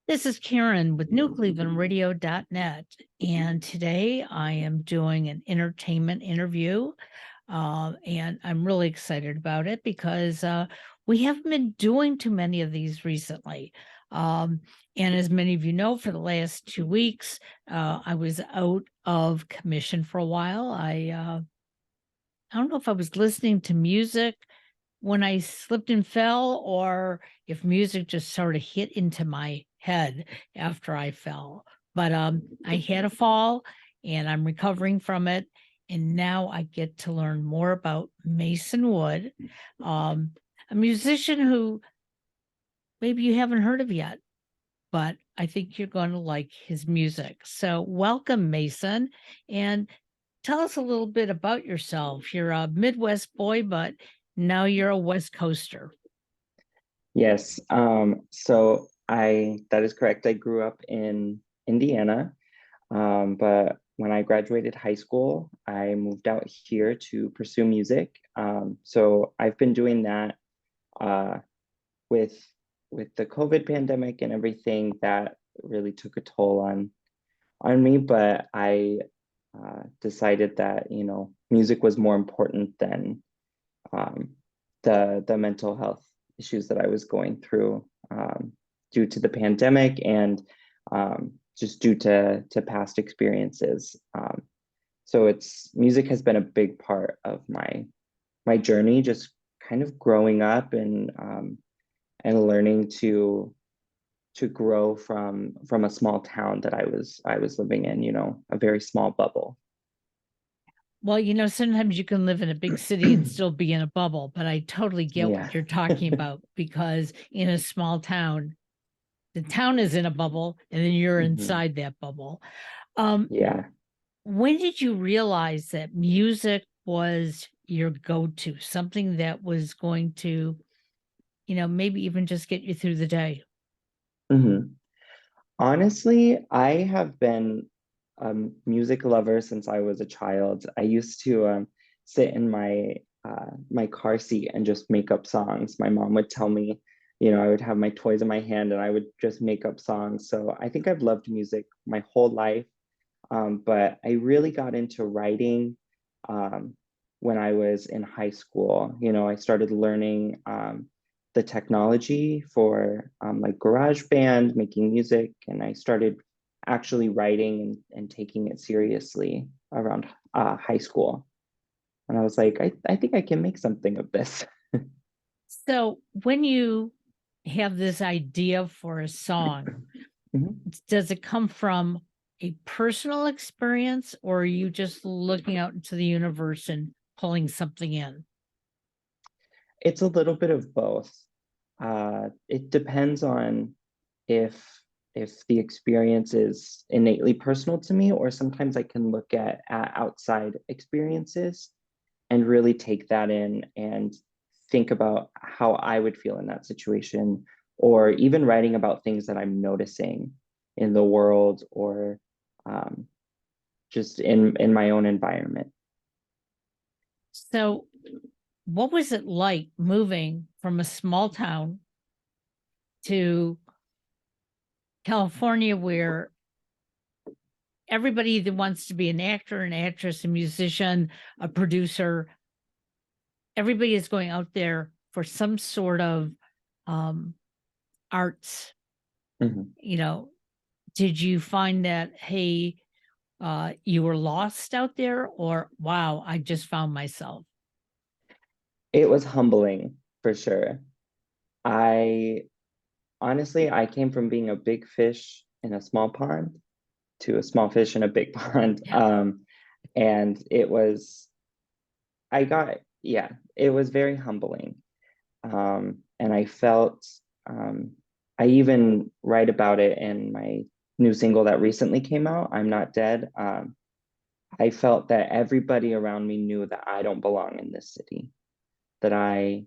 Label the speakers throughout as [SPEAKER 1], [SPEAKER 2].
[SPEAKER 1] This is Karen with newclevelandradio.net, and today I am doing an entertainment interview, and I'm really excited about it because we haven't been doing too many of these recently. Um, and as many of you know, for the last 2 weeks, I was out of commission for a while. I don't know if I was listening to music when I slipped and fell, or if music just sort of hit into my head after I fell. But I had a fall and I'm recovering from it. And now I get to learn more about Mason Wood, um, a musician who maybe you haven't heard of yet, but I think you're going to like his music. So, welcome, Mason. And tell us a little bit about yourself. You're a Midwest boy, but now you're a West Coaster.
[SPEAKER 2] Yes. That is correct. I grew up in Indiana, but when I graduated high school, I moved out here to pursue music. So I've been doing that uh, with the COVID pandemic and everything that really took a toll on me. But I decided that, music was more important than um, the mental health issues that I was going through due to the pandemic and just due to past experiences. So it's music has been a big part of my journey, just kind of growing up and learning to grow from a small town that I was living in, a very small bubble.
[SPEAKER 1] Well, sometimes you can live in a big city and still be in a bubble, but I totally get
[SPEAKER 2] Yeah.
[SPEAKER 1] what you're talking about because in a small town, the town is in a bubble and then you're
[SPEAKER 2] Mhm.
[SPEAKER 1] inside that bubble. Um,
[SPEAKER 2] Yeah.
[SPEAKER 1] when did you realize that music was your go-to, something that was going to, maybe even just get you through the day?
[SPEAKER 2] Mhm. Honestly, I have been a music lover since I was a child. I used to sit in my car seat and just make up songs. My mom would tell me, I would have my toys in my hand and I would just make up songs. So I think I've loved music my whole life. But I really got into writing um, when I was in high school. I started learning the technology for like GarageBand, making music, and I started actually writing and taking it seriously around high school. And I was like, I think I can make something of this.
[SPEAKER 1] So when you have this idea for a song,
[SPEAKER 2] Mhm.
[SPEAKER 1] does it come from a personal experience or are you just looking out into the universe and pulling something in?
[SPEAKER 2] It's a little bit of both. It depends on if the experience is innately personal to me, or sometimes I can look at outside experiences and really take that in and think about how I would feel in that situation, or even writing about things that I'm noticing in the world or um, just in my own environment.
[SPEAKER 1] So, what was it like moving from a small town to California where everybody that wants to be an actor, an actress, a musician, a producer, everybody is going out there for some sort of um, arts?
[SPEAKER 2] Mhm.
[SPEAKER 1] You know, did you find that, hey, you were lost out there, or wow, I just found myself?
[SPEAKER 2] It was humbling for sure. I honestly, I came from being a big fish in a small pond to a small fish in a big pond. And yeah, it was very humbling. And I felt, um, I even write about it in my new single that recently came out, I'm Not Dead. I felt that everybody around me knew that I don't belong in this city, that I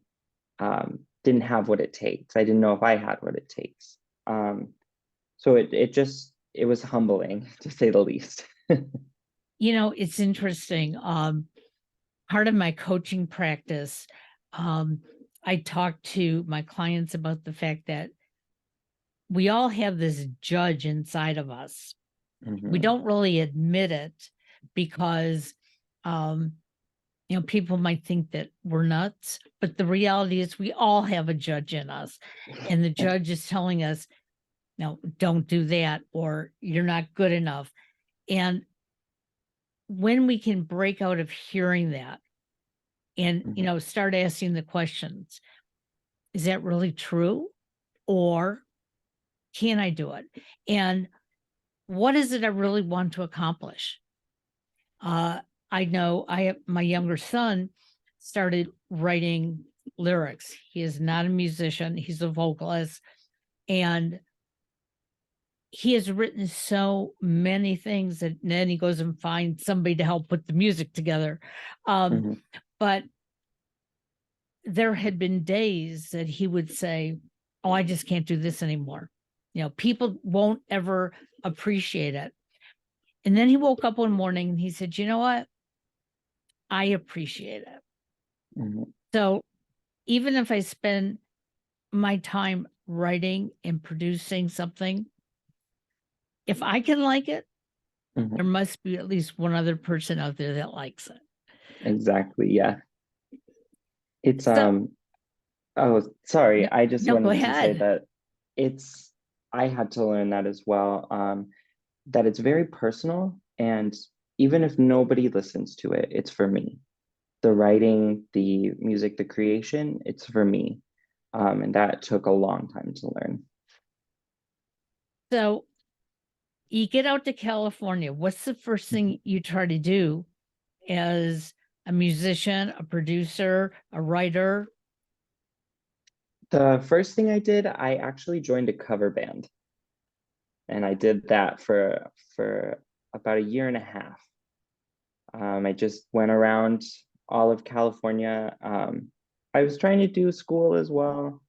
[SPEAKER 2] didn't have what it takes. I didn't know if I had what it takes. So it was humbling to say the least.
[SPEAKER 1] It's interesting. Part of my coaching practice, um, I talk to my clients about the fact that we all have this judge inside of us. We don't really admit it because, people might think that we're nuts, but the reality is we all have a judge in us, and the judge is telling us, no, don't do that, or you're not good enough. And when we can break out of hearing that and, start asking the questions, is that really true? Or can I do it? And what is it I really want to accomplish? I know my younger son started writing lyrics. He is not a musician, he's a vocalist. And he has written so many things that then he goes and finds somebody to help put the music together. But there had been days that he would say, oh, I just can't do this anymore. People won't ever appreciate it. And then he woke up one morning and he said, you know what? I appreciate it. So even if I spend my time writing and producing something, if I can like it, there must be at least one other person out there that likes it.
[SPEAKER 2] Exactly. Yeah. It's,
[SPEAKER 1] So,
[SPEAKER 2] oh, sorry.
[SPEAKER 1] no,
[SPEAKER 2] I just
[SPEAKER 1] no, go
[SPEAKER 2] wanted to say
[SPEAKER 1] ahead.
[SPEAKER 2] that I had to learn that as well. That it's very personal. And even if nobody listens to it, it's for me. The writing, the music, the creation, it's for me. And that took a long time to learn.
[SPEAKER 1] So you get out to California. What's the first thing you try to do as a musician, a producer, a writer?
[SPEAKER 2] The first thing I did, I actually joined a cover band. And I did that for about a year and a half. I just went around all of California. I was trying to do school as well,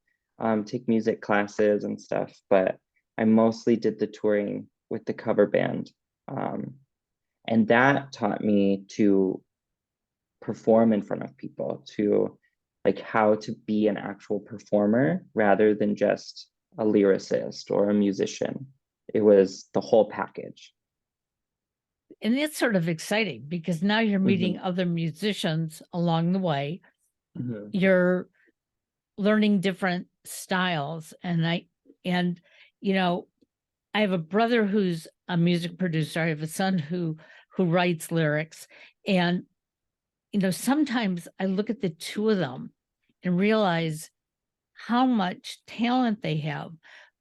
[SPEAKER 2] take music classes and stuff, but I mostly did the touring with the cover band. And that taught me to perform in front of people, to like how to be an actual performer rather than just a lyricist or a musician. It was the whole package.
[SPEAKER 1] And it's sort of exciting because now you're meeting other musicians along the way. You're learning different styles. And I have a brother who's a music producer. I have a son who writes lyrics. And, sometimes I look at the two of them and realize how much talent they have,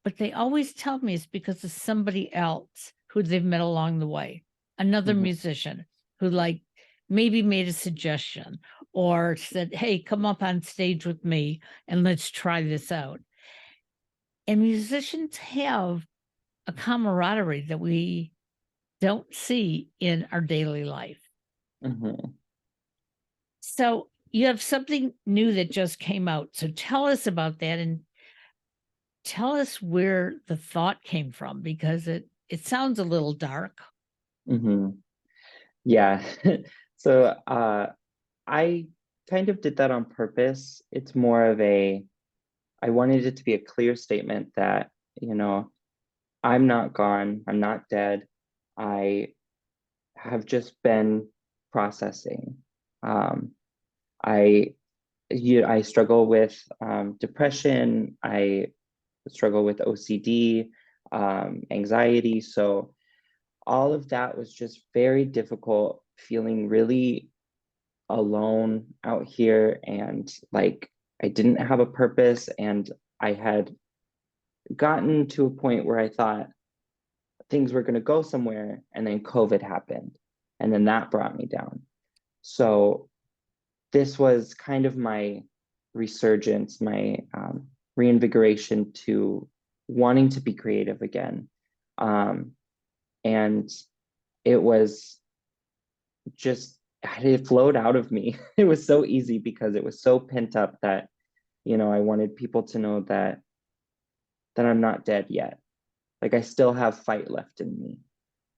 [SPEAKER 1] but they always tell me it's because of somebody else who they've met along the way, another musician who like maybe made a suggestion or said, hey, come up on stage with me and let's try this out. And musicians have a camaraderie that we don't see in our daily life. So you have something new that just came out. So tell us about that and tell us where the thought came from, because it sounds a little dark.
[SPEAKER 2] Yeah. So I kind of did that on purpose. It's more of I wanted it to be a clear statement that, I'm not gone, I'm not dead. I have just been processing. I struggle with depression. I struggle with OCD, anxiety. So all of that was just very difficult, feeling really alone out here, and like I didn't have a purpose. And I had gotten to a point where I thought things were going to go somewhere, and then COVID happened, and then that brought me down. So this was kind of my resurgence, my reinvigoration to wanting to be creative again. And it was just, it flowed out of me. It was so easy because it was so pent up that, I wanted people to know that I'm not dead yet. Like I still have fight left in me.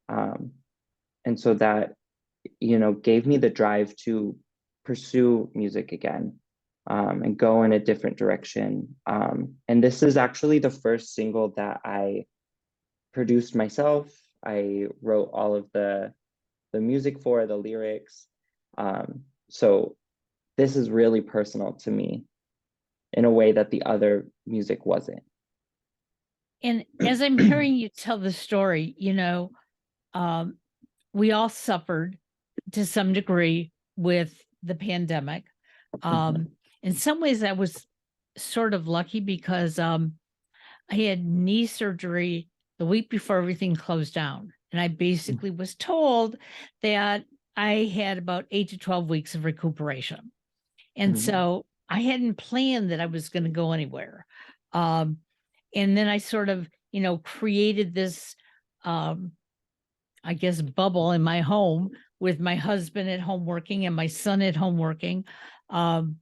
[SPEAKER 2] And so that, gave me the drive to pursue music again. and go in a different direction. And this is actually the first single that I produced myself. I wrote all of the music for the lyrics. So this is really personal to me in a way that the other music wasn't.
[SPEAKER 1] And as I'm hearing you tell the story, um, we all suffered to some degree with the pandemic. In some ways, I was sort of lucky because I had knee surgery the week before everything closed down. And I basically was told that I had about 8 to 12 weeks of recuperation. And
[SPEAKER 2] Mhm,
[SPEAKER 1] so I hadn't planned that I was going to go anywhere. Um, and then I sort of, created this, um, I guess, bubble in my home with my husband at home working and my son at home working. Um,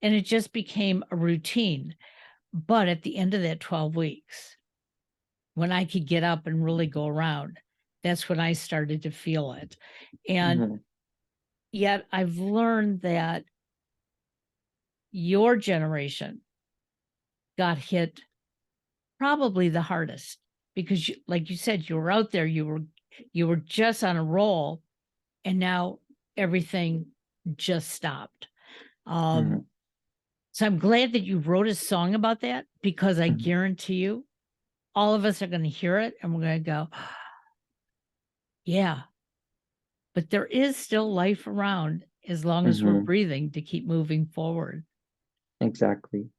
[SPEAKER 1] and it just became a routine. But at the end of that 12 weeks, when I could get up and really go around, that's when I started to feel it. And
[SPEAKER 2] mhm,
[SPEAKER 1] yet I've learned that your generation got hit probably the hardest because like you said, you were out there, you were just on a roll, and now everything just stopped. Um,
[SPEAKER 2] mhm,
[SPEAKER 1] so I'm glad that you wrote a song about that, because I
[SPEAKER 2] mhm,
[SPEAKER 1] guarantee you all of us are going to hear it and we're going to go, yeah, but there is still life around as long as we're
[SPEAKER 2] mhm.
[SPEAKER 1] breathing to keep moving forward.
[SPEAKER 2] Exactly.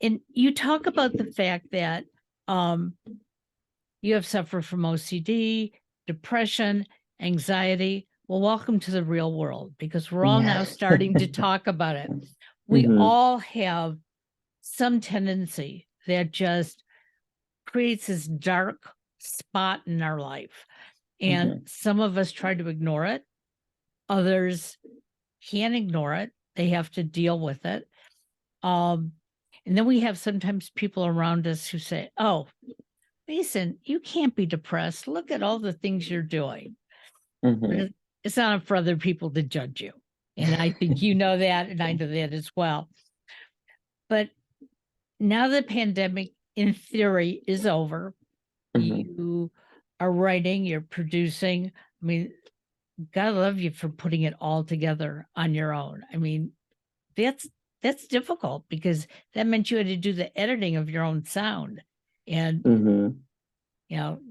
[SPEAKER 1] And you talk about the fact that um, you have suffered from OCD, depression, anxiety. Well, welcome to the real world, because we're all
[SPEAKER 2] Yeah.
[SPEAKER 1] now starting to talk about it. We
[SPEAKER 2] Mhm,
[SPEAKER 1] all have some tendency that just creates this dark spot in our life. And
[SPEAKER 2] mhm,
[SPEAKER 1] some of us try to ignore it, others can't ignore it. They have to deal with it. Um, and then we have sometimes people around us who say, "Oh, Mason, you can't be depressed. Look at all the things you're doing." But
[SPEAKER 2] mhm,
[SPEAKER 1] it's not for other people to judge you. And I think you know that, and I know that as well. But now the pandemic, in theory, is over.
[SPEAKER 2] mhm,
[SPEAKER 1] You are writing, you're producing. I mean, God love you for putting it all together on your own. I mean, that's that's difficult, because that meant you had to do the editing of your own sound and,
[SPEAKER 2] mhm.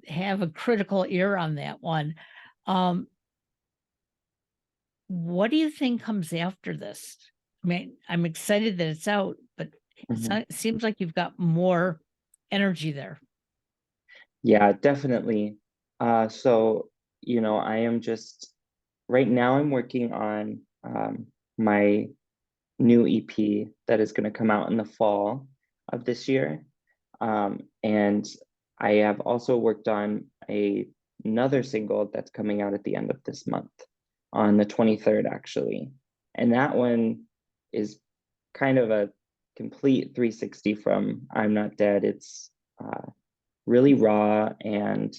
[SPEAKER 1] have a critical ear on that one. Um, what do you think comes after this? I mean, I'm excited that it's out, but
[SPEAKER 2] Mhm.
[SPEAKER 1] it seems like you've got more energy there.
[SPEAKER 2] Yeah, definitely. So, I am just right now I'm working on my new EP that is going to come out in the fall of this year. And I have also worked on another single that's coming out at the end of this month, on the 23rd, actually. And that one is kind of a complete 360 from I'm Not Dead. It's really raw and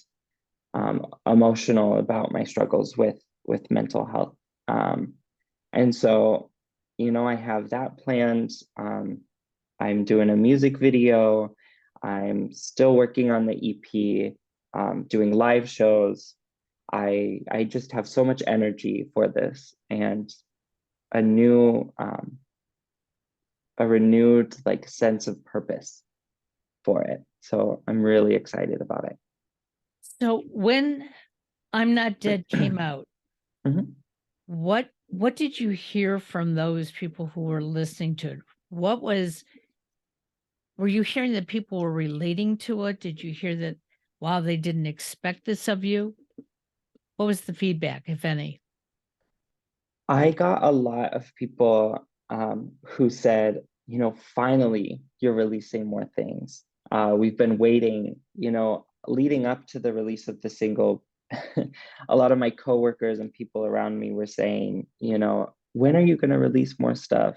[SPEAKER 2] emotional about my struggles with mental health. Um, and so, I have that planned. I'm doing a music video. I'm still working on the EP, doing live shows. I just have so much energy for this, and a new a renewed like sense of purpose for it. So I'm really excited about it.
[SPEAKER 1] So when I'm Not Dead came out,
[SPEAKER 2] Mhm.
[SPEAKER 1] what did you hear from those people who were listening to it? What was Were you hearing that people were relating to it? Did you hear that, wow, they didn't expect this of you? What was the feedback, if any?
[SPEAKER 2] I got a lot of people who said, finally, you're releasing more things. We've been waiting, leading up to the release of the single. A lot of my coworkers and people around me were saying, when are you going to release more stuff?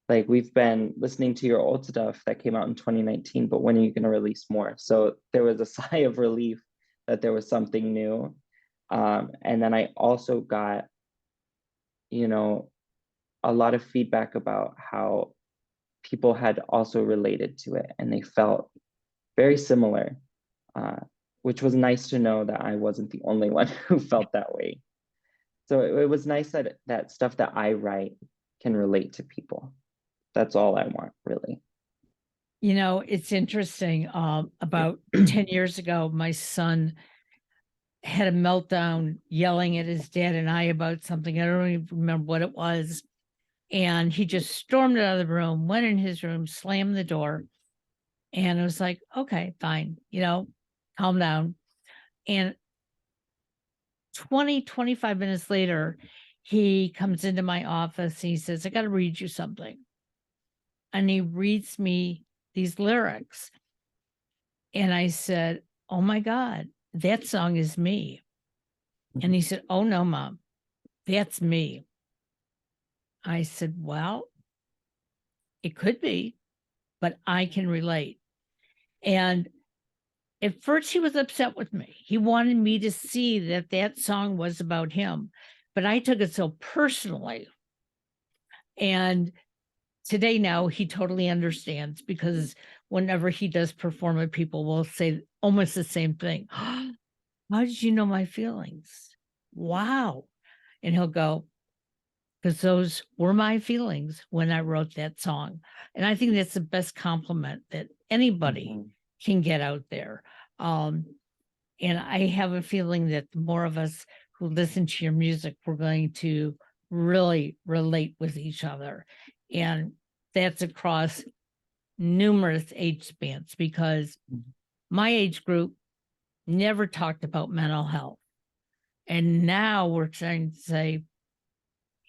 [SPEAKER 2] Like, we've been listening to your old stuff that came out in 2019, but when are you going to release more? So there was a sigh of relief that there was something new. And then I also got, you know, a lot of feedback about how people had also related to it and they felt very similar, which was nice to know that I wasn't the only one who felt that way. So it was nice that that stuff that I write can relate to people. That's all I want, really.
[SPEAKER 1] You know, it's interesting. About 10 years ago, my son had a meltdown yelling at his dad and I about something. I don't even remember what it was. And he just stormed out of the room, went in his room, slammed the door. And it was like, okay, fine, calm down. And 25 minutes later, he comes into my office. He says, I got to read you something. And he reads me these lyrics. And I said, oh my God, that song is me. And he said, oh no, Mom, that's me. I said, well, it could be, but I can relate. And at first he was upset with me. He wanted me to see that that song was about him, but I took it so personally. And today now he totally understands, because whenever he does perform it, people will say almost the same thing. How did you know my feelings? Wow. And he'll go, because those were my feelings when I wrote that song. And I think that's the best compliment that anybody can get out there. And I have a feeling that the more of us who listen to your music, we're going to really relate with each other. And that's across numerous age spans, because my age group never talked about mental health. And now we're trying to say,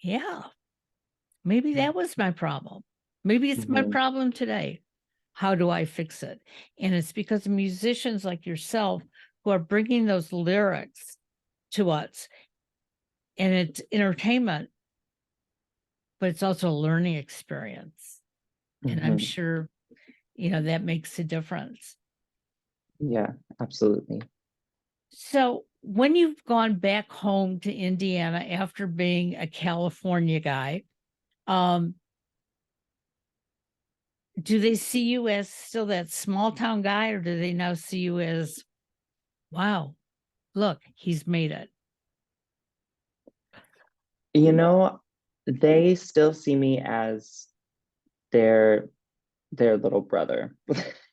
[SPEAKER 1] yeah, maybe that was my problem. Maybe it's my problem today. How do I fix it? And it's because of musicians like yourself who are bringing those lyrics to us. And it's entertainment, but it's also a learning experience. And I'm sure, that makes a difference.
[SPEAKER 2] Yeah, absolutely.
[SPEAKER 1] So when you've gone back home to Indiana after being a California guy, do they see you as still that small town guy, or do they now see you as, wow, look, he's made it?
[SPEAKER 2] You know, they still see me as their little brother.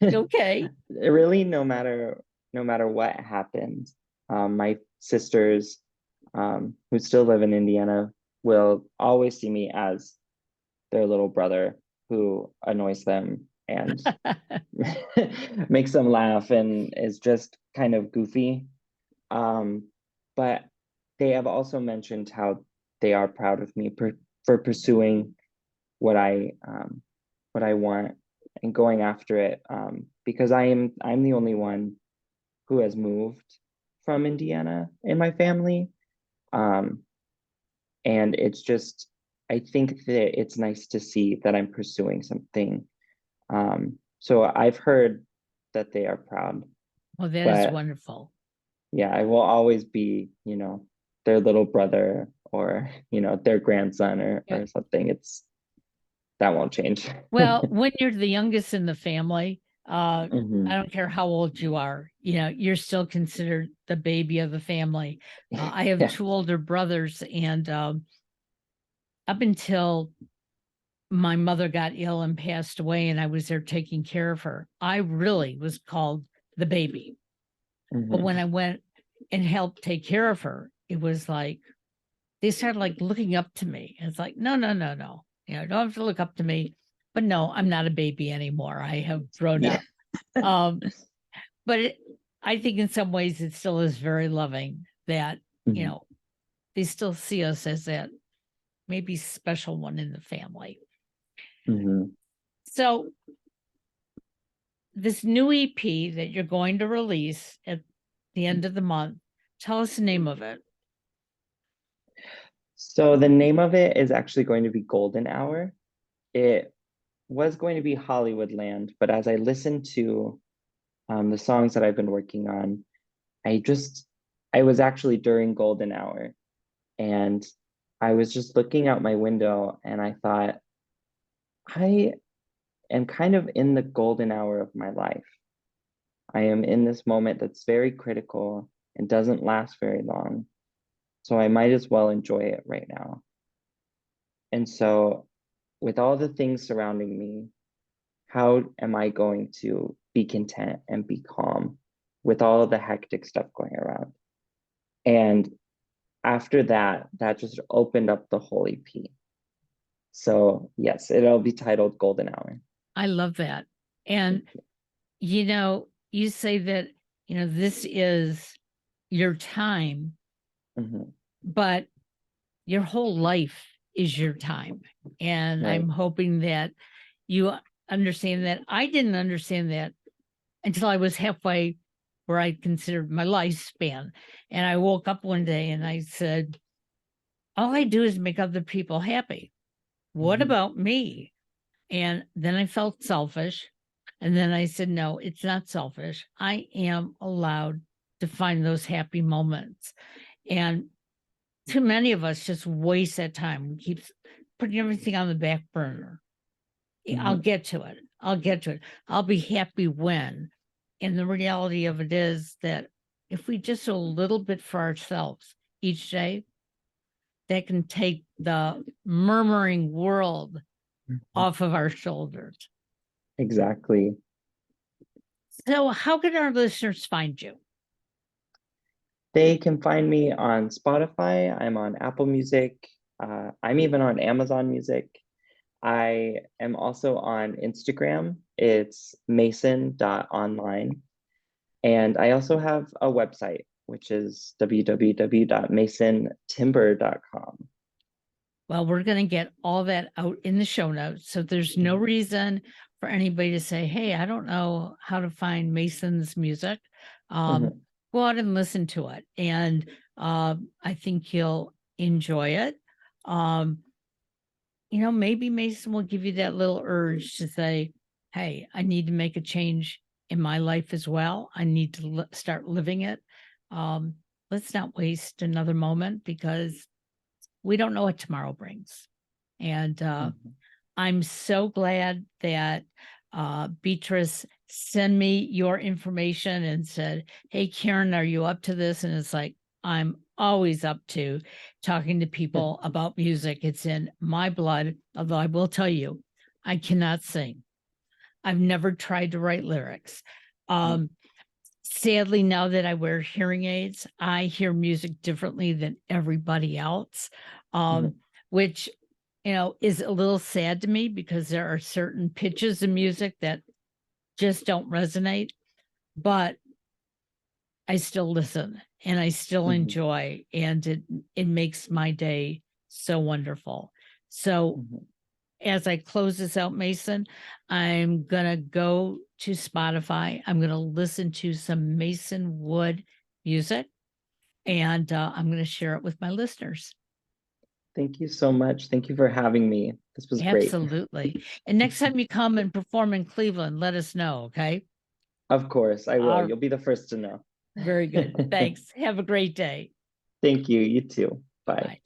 [SPEAKER 1] Okay.
[SPEAKER 2] Really, no matter what happens, my sisters, who still live in Indiana, will always see me as their little brother who annoys them and makes them laugh and is just kind of goofy. But they have also mentioned how they are proud of me for pursuing what I want and going after it, because I'm the only one who has moved from Indiana in my family, and it's just, I think that it's nice to see that I'm pursuing something. So I've heard that they are proud,
[SPEAKER 1] Well, that is
[SPEAKER 2] but
[SPEAKER 1] wonderful.
[SPEAKER 2] yeah, I will always be, their little brother or, their grandson or something. That won't change.
[SPEAKER 1] Well, when you're the youngest in the family, I
[SPEAKER 2] Mhm.
[SPEAKER 1] don't care how old you are, you're still considered the baby of the family. I have
[SPEAKER 2] Yeah.
[SPEAKER 1] 2 older brothers, and up until my mother got ill and passed away and I was there taking care of her, I really was called the baby. But
[SPEAKER 2] Mhm.
[SPEAKER 1] when I went and helped take care of her, it was like they started like looking up to me. It's like, no, no, no, no. Don't have to look up to me. But no, I'm not a baby anymore. I have grown
[SPEAKER 2] Yeah.
[SPEAKER 1] up. But I think in some ways it still is very loving that,
[SPEAKER 2] Mhm.
[SPEAKER 1] they still see us as that maybe special one in the family.
[SPEAKER 2] Mhm.
[SPEAKER 1] So this new EP that you're going to release at the end of the month, tell us the name of it.
[SPEAKER 2] So the name of it is actually going to be Golden Hour. It was going to be Hollywoodland, but as I listened to the songs that I've been working on, I was actually during Golden Hour, and I was just looking out my window and I thought, I am kind of in the golden hour of my life. I am in this moment that's very critical and doesn't last very long. So I might as well enjoy it right now. And so, with all the things surrounding me, how am I going to be content and be calm with all the hectic stuff going around? And after that, that just opened up the whole EP. So, yes, it'll be titled Golden Hour.
[SPEAKER 1] I love that. And, you say that, this is your time,
[SPEAKER 2] Mhm.
[SPEAKER 1] but your whole life is your time. And
[SPEAKER 2] Right.
[SPEAKER 1] I'm hoping that you understand that. I didn't understand that until I was halfway where I considered my lifespan. And I woke up one day and I said, all I do is make other people happy. What
[SPEAKER 2] Mhm.
[SPEAKER 1] about me? And then I felt selfish. And then I said, no, it's not selfish. I am allowed to find those happy moments. And too many of us just waste that time. We keep putting everything on the back burner. I'll
[SPEAKER 2] Mhm.
[SPEAKER 1] get to it. I'll get to it. I'll be happy when. And the reality of it is that if we just do a little bit for ourselves each day, that can take the murmuring world
[SPEAKER 2] Mhm.
[SPEAKER 1] off of our shoulders.
[SPEAKER 2] Exactly.
[SPEAKER 1] So, how can our listeners find you?
[SPEAKER 2] They can find me on Spotify. I'm on Apple Music. I'm even on Amazon Music. I am also on Instagram. It's mason.online. And I also have a website, which is www.masontimber.com.
[SPEAKER 1] Well, we're going to get all that out in the show notes. So there's no
[SPEAKER 2] Mhm.
[SPEAKER 1] reason for anybody to say, hey, I don't know how to find Mason's music. Um,
[SPEAKER 2] Mhm.
[SPEAKER 1] Go out and listen to it. And I think you'll enjoy it. Um, maybe Mason will give you that little urge to say, hey, I need to make a change in my life as well. I need to start living it. Um, let's not waste another moment because we don't know what tomorrow brings. And
[SPEAKER 2] Mhm.
[SPEAKER 1] I'm so glad that Beatrice sent me your information and said, hey, Karen, are you up to this? And it's like, I'm always up to talking to people about music. It's in my blood, although I will tell you, I cannot sing. I've never tried to write lyrics. Um, Sadly, now that I wear hearing aids, I hear music differently than everybody else, um,
[SPEAKER 2] Mhm.
[SPEAKER 1] which, is a little sad to me because there are certain pitches of music that just don't resonate, but I still listen and I still
[SPEAKER 2] Mhm.
[SPEAKER 1] enjoy, and it makes my day so wonderful. So
[SPEAKER 2] Mhm.
[SPEAKER 1] as I close this out, Mason, I'm going to go to Spotify. I'm going to listen to some Mason Wood music, and I'm going to share it with my listeners.
[SPEAKER 2] Thank you so much. Thank you for having me. This was great.
[SPEAKER 1] Absolutely. And next time you come and perform in Cleveland, let us know. Okay.
[SPEAKER 2] Of course, I will.
[SPEAKER 1] Uh,
[SPEAKER 2] You'll be the first to know.
[SPEAKER 1] Very good. Thanks. Have a great day.
[SPEAKER 2] Thank you. You too. Bye.
[SPEAKER 1] Bye.